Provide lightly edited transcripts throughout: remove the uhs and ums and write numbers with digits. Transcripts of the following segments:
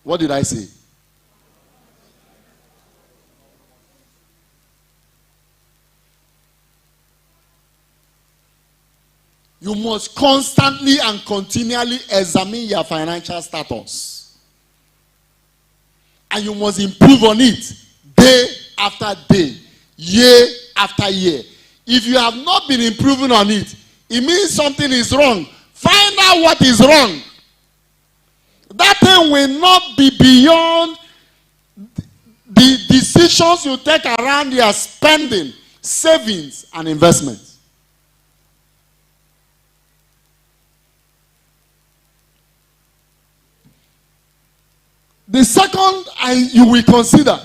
What did I say? You must constantly and continually examine your financial status. And you must improve on it day after day, year after year. If you have not been improving on it, it means something is wrong. Find out what is wrong. That thing will not be beyond the decisions you take around your spending, savings, and investments. The second you will consider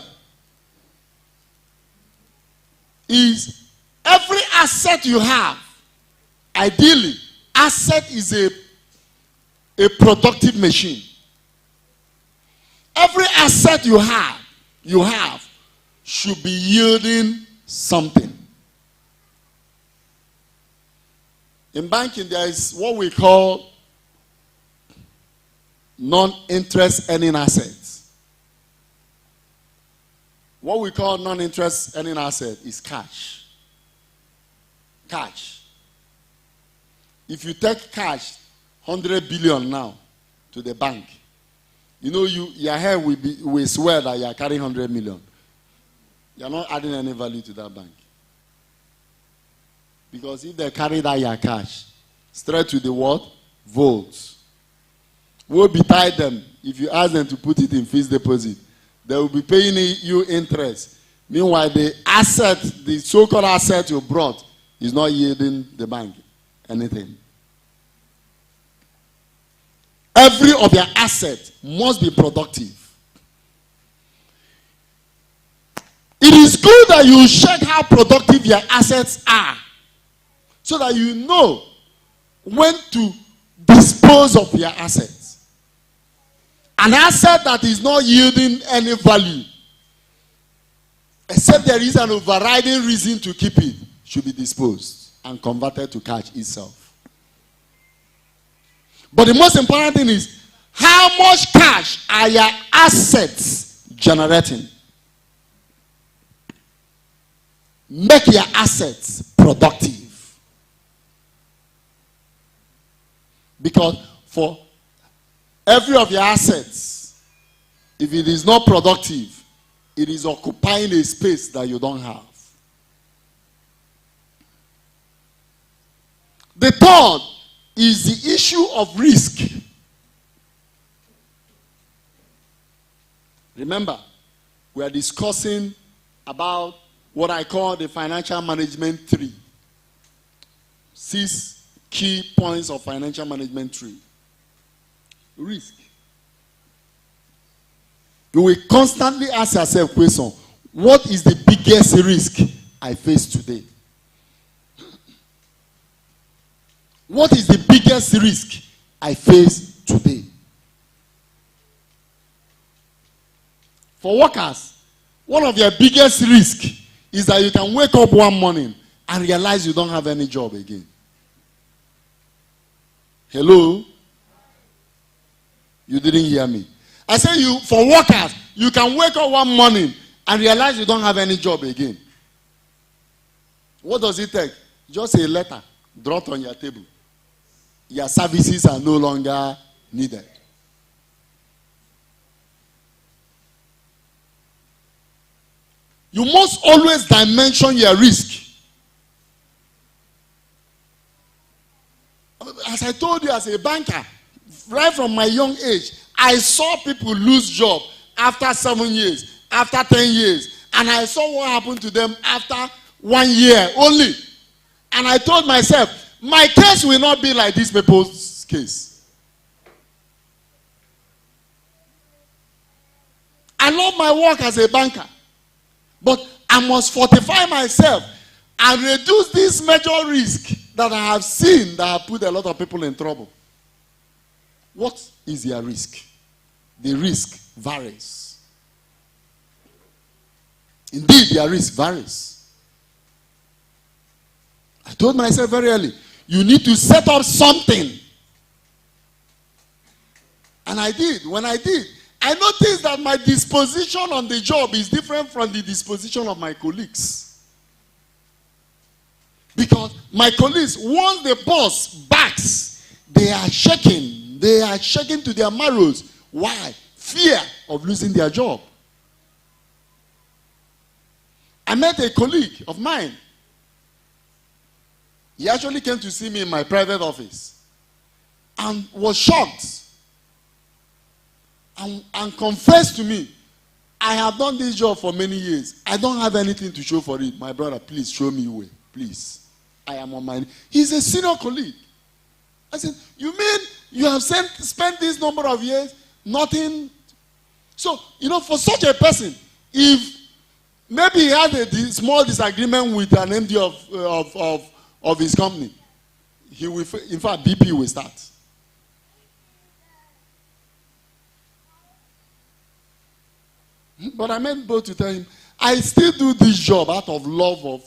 is every asset you have. Ideally, asset is a productive machine. Every asset you have should be yielding something. In banking, there is what we call non-interest earning assets. What we call non-interest earning asset is cash. Cash. If you take cash, 100 billion now, to the bank, you know your hair will swear that you are carrying 100 million. You are not adding any value to that bank. Because if they carry that your cash straight to the what? Vaults. Will betide them if you ask them to put it in fixed deposit. They will be paying you interest. Meanwhile, the asset, the so-called asset you brought, is not yielding the bank anything. Every of your assets must be productive. It is good that you check how productive your assets are, so that you know when to dispose of your assets. An asset that is not yielding any value, except there is an overriding reason to keep it, should be disposed and converted to cash itself. But the most important thing is, how much cash are your assets generating? Make your assets productive. Because for every of your assets, if it is not productive, it is occupying a space that you don't have. The third is the issue of risk. Remember, we are discussing about what I call the financial management tree. 6 key points of financial management tree. Risk. You will constantly ask yourself question, what is the biggest risk I face today? What is the biggest risk I face today? For workers, one of your biggest risks is that you can wake up one morning and realize you don't have any job again. Hello? You didn't hear me. I say for workers, you can wake up one morning and realize you don't have any job again. What does it take? Just a letter dropped on your table. Your services are no longer needed. You must always dimension your risk. As I told you, as a banker, right from my young age, I saw people lose job after 7 years, after 10 years. And I saw what happened to them after 1 year only. And I told myself, my case will not be like these people's case. I love my work as a banker. But I must fortify myself and reduce this major risk that I have seen that have put a lot of people in trouble. What is your risk? The risk varies. Indeed, your risk varies. I told myself very early, you need to set up something. And I did. When I did, I noticed that my disposition on the job is different from the disposition of my colleagues. Because my colleagues, once the boss backs, they are shaking. They are shaking to their marrows. Why? Fear of losing their job. I met a colleague of mine. He actually came to see me in my private office and was shocked and confessed to me, I have done this job for many years. I don't have anything to show for it. My brother, please show me way. Please. I am on my... He's a senior colleague. I said, you mean you have spent this number of years, nothing? So, for such a person, if maybe he had a small disagreement with an MD of his company, he will, in fact, BP will start. But I meant both to tell him, I still do this job out of love for